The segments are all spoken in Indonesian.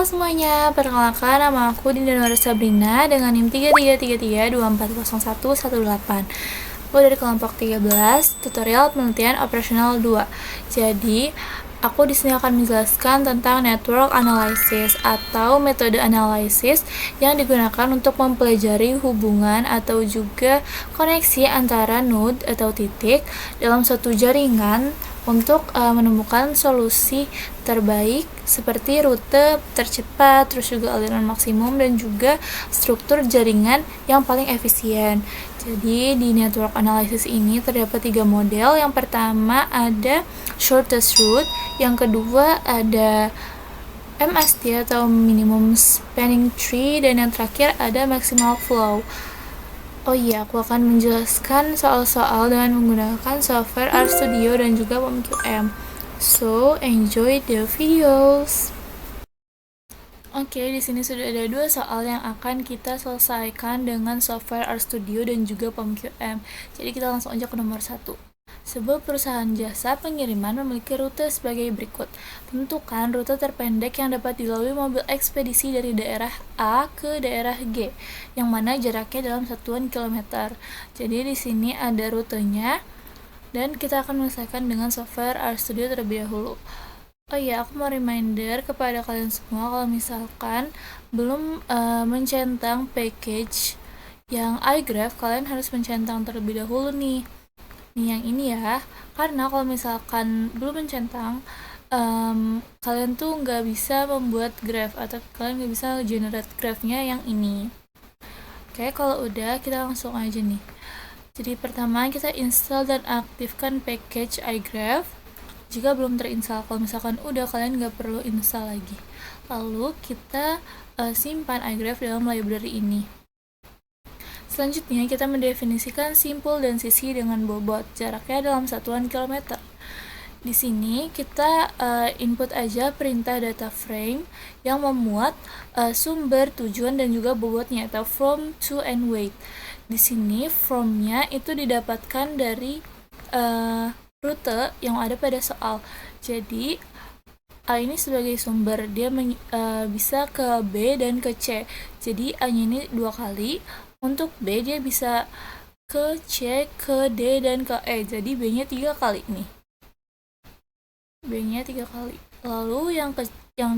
semuanya, perkenalkan nama aku Dinda Nora Sabrina dengan NIM 3333240118. Aku dari kelompok 13, tutorial penelitian operasional 2. Jadi, aku di sini akan menjelaskan tentang network analysis atau metode analisis yang digunakan untuk mempelajari hubungan atau juga koneksi antara node atau titik dalam suatu jaringan untuk menemukan solusi terbaik seperti rute tercepat, terus juga aliran maksimum dan juga struktur jaringan yang paling efisien. Jadi di network analysis ini terdapat 3 model. Yang pertama ada shortest route, yang kedua ada MST atau minimum spanning tree, dan yang terakhir ada maximal flow. Oh iya, aku akan menjelaskan soal-soal dengan menggunakan software RStudio dan juga PomQM. So, enjoy the videos. Oke, di sini sudah ada 2 soal yang akan kita selesaikan dengan software RStudio dan juga PomQM. Jadi kita langsung aja ke nomor 1. Sebuah perusahaan jasa pengiriman memiliki rute sebagai berikut. Tentukan rute terpendek yang dapat dilalui mobil ekspedisi dari daerah A ke daerah G, yang mana jaraknya dalam satuan kilometer. Jadi di sini ada rutenya, dan kita akan menyelesaikan dengan software RStudio terlebih dahulu. Oh iya, aku mau reminder kepada kalian semua kalau misalkan belum mencentang package yang iGraph, kalian harus mencentang terlebih dahulu nih yang ini ya, karena kalau misalkan belum mencentang, kalian tuh nggak bisa membuat graph atau kalian nggak bisa generate graphnya yang ini. Oke, kalau udah kita langsung aja nih. Jadi pertama kita install dan aktifkan package iGraph. Jika belum terinstall, kalau misalkan udah, kalian nggak perlu install lagi. Lalu kita simpan iGraph dalam library ini. Selanjutnya, kita mendefinisikan simpul dan sisi dengan bobot. Jaraknya dalam satuan kilometer. Di sini kita input aja perintah data frame yang memuat sumber, tujuan, dan juga bobotnya atau from, to, and weight. Di sini from-nya itu didapatkan dari rute yang ada pada soal. Jadi A ini sebagai sumber, dia bisa ke B dan ke C. Jadi A-nya ini 2 kali. Untuk B dia bisa ke C, ke D, dan ke E. Jadi B-nya 3 kali nih. B-nya 3 kali. Lalu yang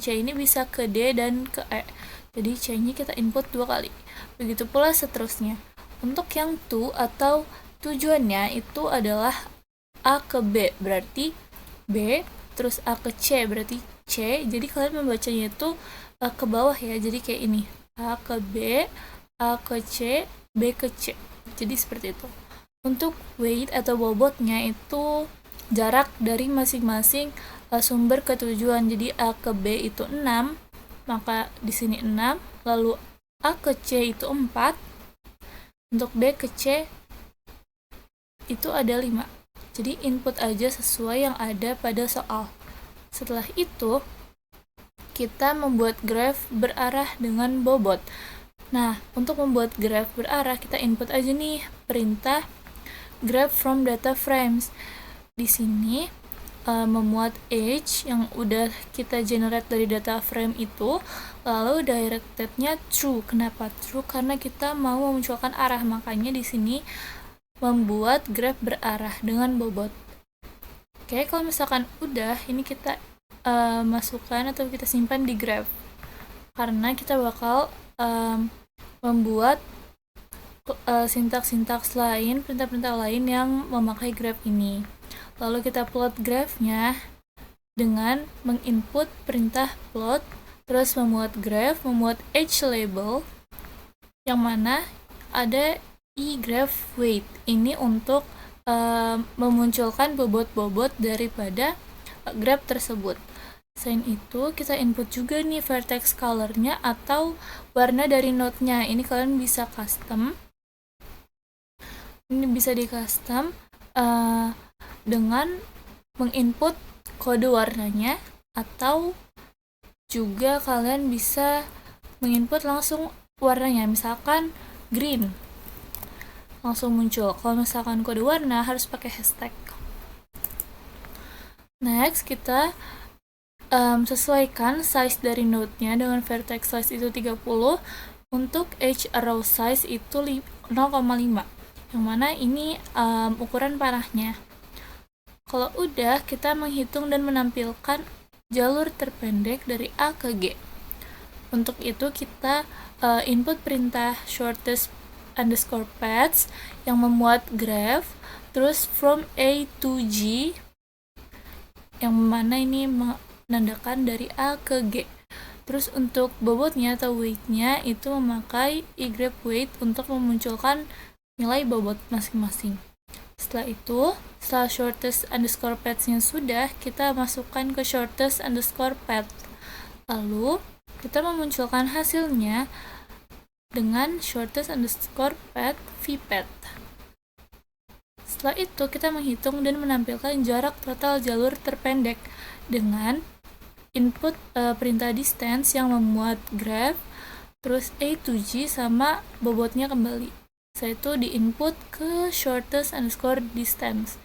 C ini bisa ke D dan ke E. Jadi C-nya kita input 2 kali. Begitu pula seterusnya. Untuk yang to atau tujuannya itu adalah A ke B, berarti B, terus A ke C, berarti C. Jadi kalian membacanya itu ke bawah ya, jadi kayak ini. A ke B, A ke C, B ke C. Jadi seperti itu. Untuk weight atau bobotnya itu jarak dari masing-masing sumber ke tujuan. Jadi A ke B itu 6, maka di sini 6. Lalu A ke C itu 4. Untuk B ke C itu ada 5. Jadi input aja sesuai yang ada pada soal. Setelah itu, kita membuat graph berarah dengan bobot. Nah, untuk membuat graph berarah, kita input aja nih perintah graph from data frames. Di sini memuat age yang udah kita generate dari data frame itu, lalu directed-nya true. Kenapa true? Karena kita mau memunculkan arah, makanya di sini membuat graph berarah dengan bobot. Oke, kalau misalkan udah, ini kita masukkan atau kita simpan di graph, karena kita bakal membuat sintaks-sintaks lain, perintah-perintah lain yang memakai graph ini. Lalu kita plot graphnya dengan menginput perintah plot, terus memuat graph, memuat age label, yang mana ada graph weight. Ini untuk memunculkan bobot-bobot daripada graph tersebut. Selain itu, kita input juga nih vertex color-nya atau warna dari node-nya. Ini kalian bisa custom. Ini bisa di custom dengan menginput kode warnanya, atau juga kalian bisa menginput langsung warnanya, misalkan green, langsung muncul. Kalau misalkan kode warna harus pakai hashtag. Next, kita sesuaikan size dari node-nya dengan vertex size itu 30, untuk edge row size itu 0,5, yang mana ini ukuran panahnya. Kalau udah, kita menghitung dan menampilkan jalur terpendek dari A ke G. Untuk itu kita input perintah shortest underscore paths yang memuat graph, terus from A to G, yang mana ini menandakan dari A ke G. Terus untuk bobotnya atau weight-nya itu memakai Y weight untuk memunculkan nilai bobot masing-masing. Setelah itu, setelah shortest underscore paths-nya sudah, kita masukkan ke shortest underscore path. Lalu, kita memunculkan hasilnya dengan shortest underscore path vpath. Setelah itu, kita menghitung dan menampilkan jarak total jalur terpendek dengan input perintah distance yang memuat graph, terus A to G sama bobotnya kembali. Setelah itu di input ke shortest underscore distance.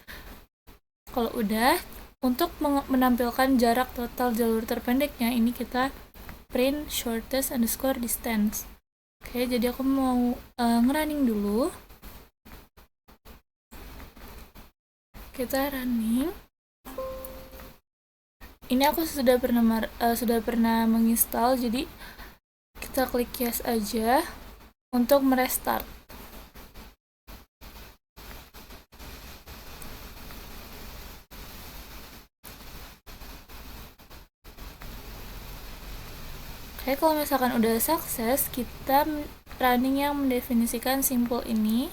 Kalau udah, untuk menampilkan jarak total jalur terpendeknya, ini kita print shortest underscore distance. Oke, jadi aku mau ngerunning dulu. Kita running. Ini aku sudah pernah menginstal, jadi kita klik yes aja untuk merestart. Oke, kalau misalkan udah sukses, kita running yang mendefinisikan simpul ini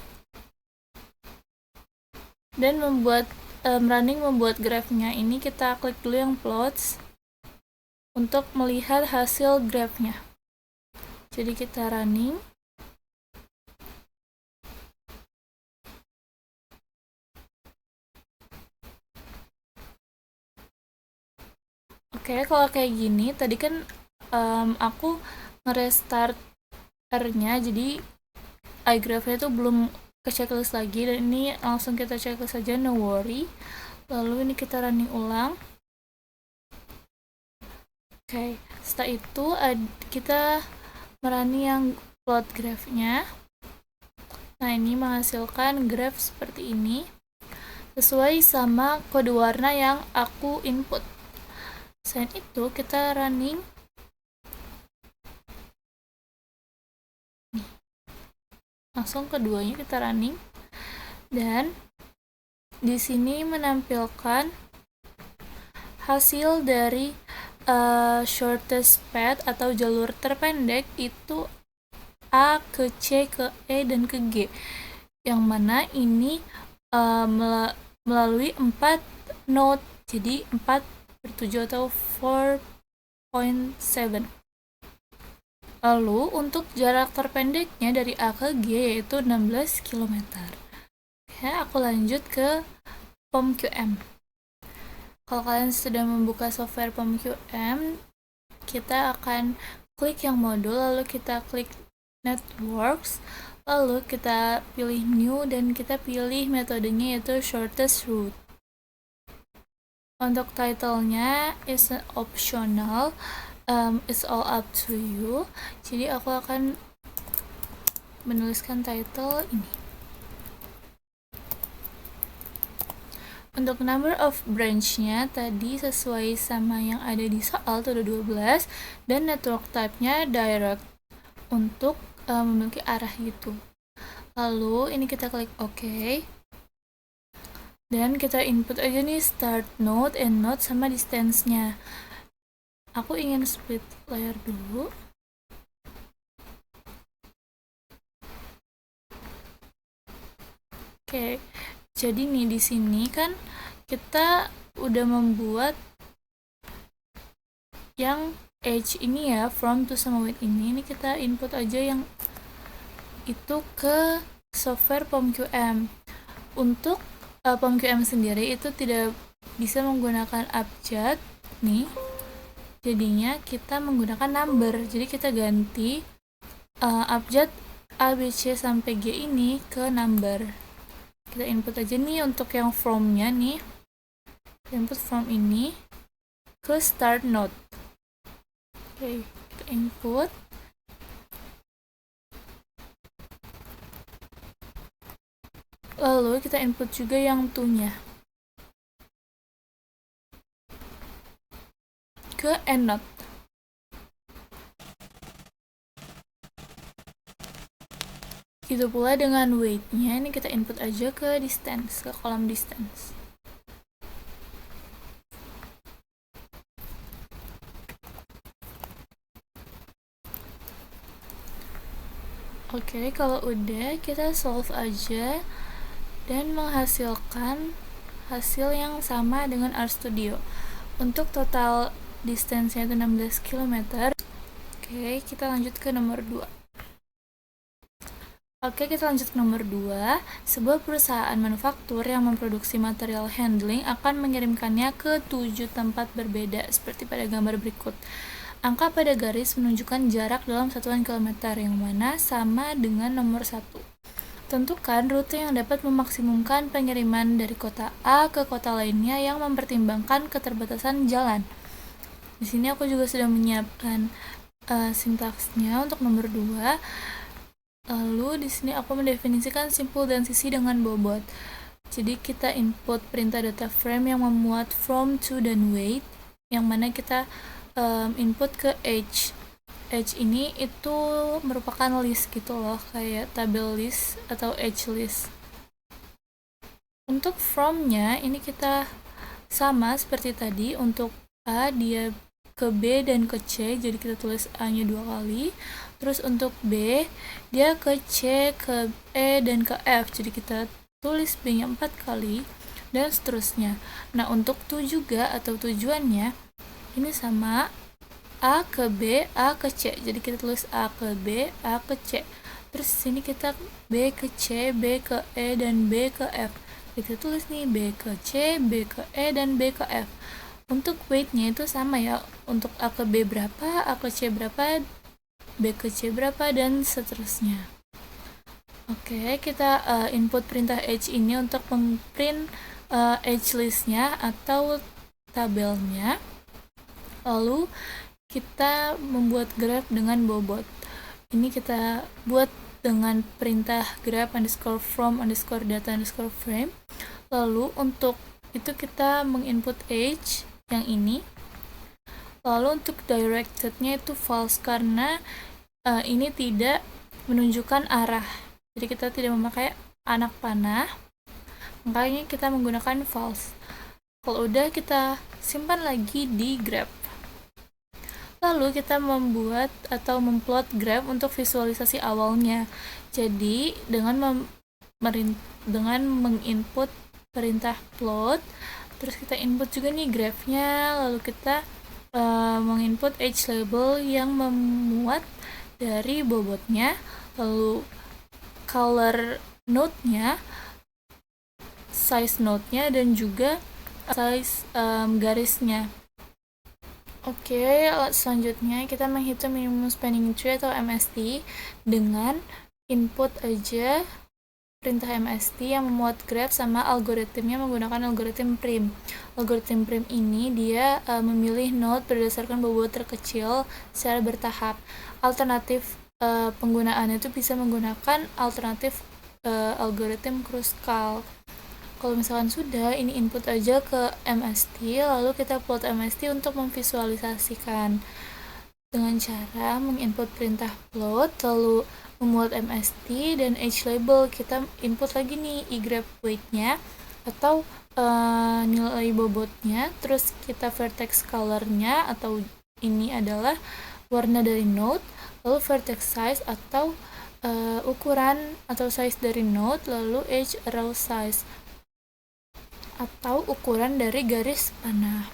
dan running membuat grafnya. Ini kita klik dulu yang plots untuk melihat hasil grafnya. Jadi kita running. Oke, kalau kayak gini, tadi kan aku ngerestart R-nya, jadi iGraph-nya itu belum ke checklist lagi, dan ini langsung kita checklist saja, no worry. Lalu ini kita running ulang. Oke, setelah itu kita merunning yang plot graph-nya. Nah, ini menghasilkan graph seperti ini sesuai sama kode warna yang aku input. Selain itu, kita running langsung keduanya kita running, dan di sini menampilkan hasil dari shortest path atau jalur terpendek itu A ke C ke E dan ke G, yang mana ini melalui 4 node, jadi 4/7 atau 4.7. Lalu untuk jarak terpendeknya dari A ke G yaitu 16 km. Oke, aku lanjut ke POM-QM. Kalau kalian sudah membuka software POM-QM, kita akan klik yang modul, lalu kita klik networks, lalu kita pilih new, dan kita pilih metodenya yaitu shortest route. Untuk title-nya is optional, it's all up to you. Jadi aku akan menuliskan title ini. Untuk number of branch-nya tadi sesuai sama yang ada di soal, itu ada 12, dan network type-nya direct untuk memiliki arah gitu. Lalu ini kita klik OK, dan kita input aja nih start node, end node, sama distance-nya. Aku ingin split layer dulu. Oke, jadi nih di sini kan kita udah membuat yang edge ini ya, from to sama with ini kita input aja yang itu ke software POM-QM. Untuk POM-QM sendiri itu tidak bisa menggunakan abjad nih, jadinya kita menggunakan number. Jadi kita ganti abjad A, B, C sampai G ini ke number. Kita input aja nih untuk yang from-nya nih, kita input from ini ke start node. Oke, kita input. Lalu kita input juga yang to-nya ke end node. Itu pula dengan weight-nya, ini kita input aja ke distance, ke kolom distance. Oke, kalau udah kita solve aja dan menghasilkan hasil yang sama dengan RStudio. Untuk total distance-nya itu 16 km. Oke, kita lanjut ke nomor 2. Oke, kita lanjut ke nomor 2. Sebuah perusahaan manufaktur yang memproduksi material handling akan mengirimkannya ke 7 tempat berbeda seperti pada gambar berikut. Angka pada garis menunjukkan jarak dalam satuan kilometer yang mana sama dengan nomor 1. Tentukan rute yang dapat memaksimumkan pengiriman dari kota A ke kota lainnya yang mempertimbangkan keterbatasan jalan. Di sini aku juga sudah menyiapkan sintaksnya untuk nomor 2. Lalu di sini aku mendefinisikan simpul dan sisi dengan bobot. Jadi kita input perintah data frame yang memuat from, to, dan weight, yang mana kita input ke age. Age ini itu merupakan list gitu loh, kayak tabel list atau age list. Untuk from-nya ini kita sama seperti tadi, untuk A dia ke B dan ke C, jadi kita tulis A-nya 2 kali. Terus untuk B dia ke C, ke E, dan ke F, jadi kita tulis B-nya 4 kali, dan seterusnya. Nah, untuk to juga atau tujuannya ini sama, A ke B, A ke C. Jadi kita tulis A ke B, A ke C. Terus sini kita B ke C, B ke E, dan B ke F. Jadi kita tulis nih B ke C, B ke E, dan B ke F. Untuk weight-nya itu sama ya. Untuk A ke B berapa, A ke C berapa, B ke C berapa, dan seterusnya. Oke, kita input perintah age ini untuk memprint age list-nya atau tabelnya. Lalu kita membuat graph dengan bobot. Ini kita buat dengan perintah graph underscore from underscore data underscore frame. Lalu untuk itu kita menginput age yang ini. Lalu untuk directed-nya itu false karena ini tidak menunjukkan arah. Jadi kita tidak memakai anak panah, makanya kita menggunakan false. Kalau udah, kita simpan lagi di graph. Lalu kita membuat atau memplot graph untuk visualisasi awalnya. Jadi dengan menginput perintah plot, terus kita input juga nih graphnya, lalu kita menginput age label yang memuat dari bobotnya, lalu color node-nya, size node-nya, dan juga size garisnya. Oke, selanjutnya kita menghitung minimum spanning tree atau MST dengan input aja perintah MST yang memuat graph sama algoritmnya menggunakan algoritma prim. Algoritma prim ini dia memilih node berdasarkan bobot terkecil secara bertahap. Alternatif penggunaannya itu bisa menggunakan alternatif algoritma Kruskal. Kalau misalkan sudah, ini input aja ke MST, lalu kita plot MST untuk memvisualisasikan dengan cara menginput perintah plot, lalu memuat MST dan age label. Kita input lagi nih graph weight-nya atau nilai bobotnya, terus kita vertex color-nya atau ini adalah warna dari node, lalu vertex size atau ukuran atau size dari node, lalu edge row size atau ukuran dari garis panah.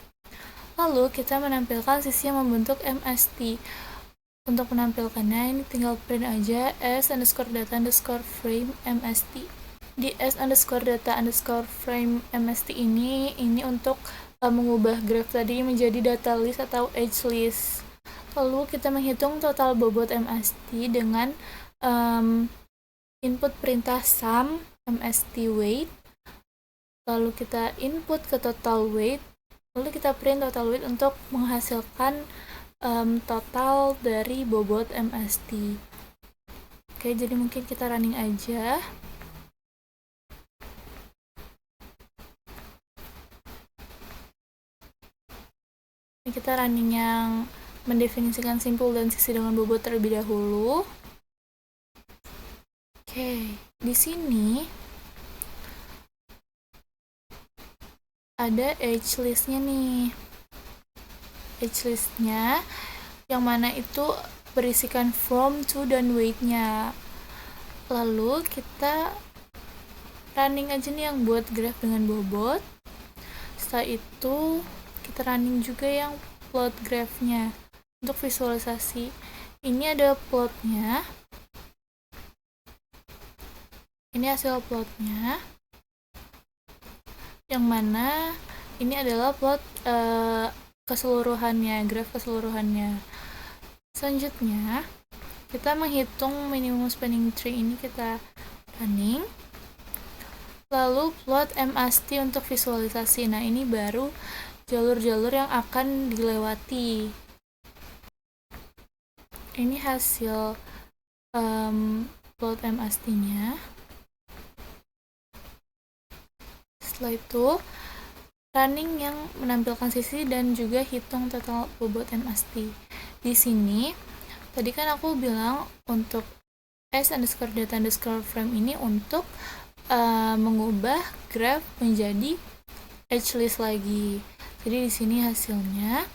Lalu kita menampilkan sisi yang membentuk MST. Untuk menampilkannya ini tinggal print aja s underscore data underscore frame MST. Di s underscore data underscore frame MST ini untuk mengubah graph tadi menjadi data list atau age list. Lalu kita menghitung total bobot MST dengan input perintah sum MST weight. Lalu kita input ke total weight Lalu kita print total weight untuk menghasilkan total dari bobot MST. Oke, jadi mungkin kita running aja. Ini kita running yang mendefinisikan simpul dan sisi dengan bobot terlebih dahulu. Oke, di sini ada age list-nya nih. Age list-nya yang mana itu berisikan from, to, dan weight-nya. Lalu kita running aja nih yang buat graph dengan bobot. Setelah itu kita running juga yang plot graph-nya untuk visualisasi. Ini ada plotnya. Ini hasil plotnya, yang mana ini adalah plot keseluruhannya, graf keseluruhannya. Selanjutnya kita menghitung minimum spanning tree, ini kita running. Lalu plot MST untuk visualisasi. Nah, ini baru jalur-jalur yang akan dilewati. Ini hasil plot MST-nya. Setelah itu running yang menampilkan sisi dan juga hitung total bobot MST. Di sini tadi kan aku bilang untuk s_data_frame ini untuk mengubah graph menjadi edge list lagi. Jadi di sini hasilnya,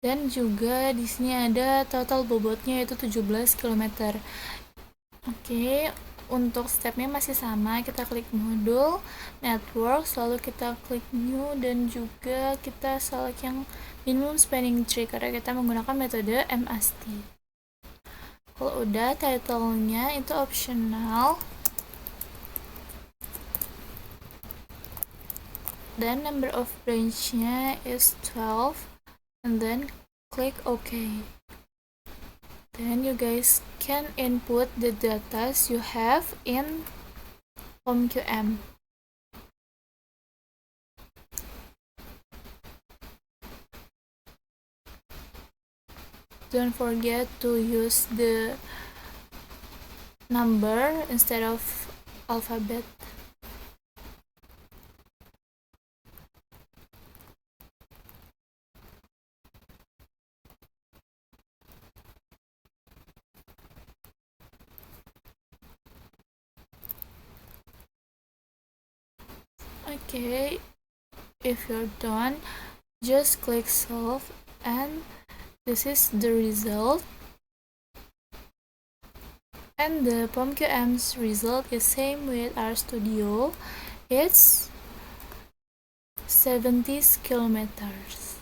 dan juga di sini ada total bobotnya yaitu 17 km. Oke, untuk stepnya masih sama, kita klik modul, network, lalu kita klik new, dan juga kita select yang minimum spanning tree karena kita menggunakan metode MST. Kalau udah, title-nya itu optional, dan number of branch-nya is 12, and then click OK. Then you guys can input the data you have in POMQM. Don't forget to use the number instead of alphabet. Okay, if you're done, just click solve, and this is the result. And the POMQM's result is same with RStudio. It's 70 kilometers.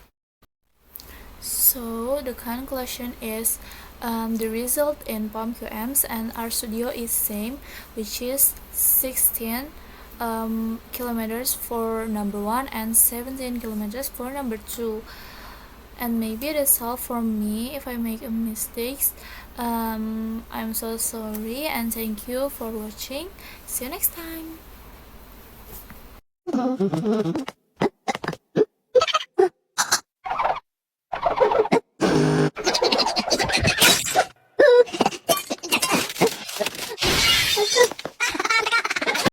So the conclusion is the result in POMQM's and RStudio is same, which is 16 kilometers for number 1 and 17 kilometers for number 2. And maybe that's all from me. If I make a mistakes, I'm so sorry, and thank you for watching. See you next time.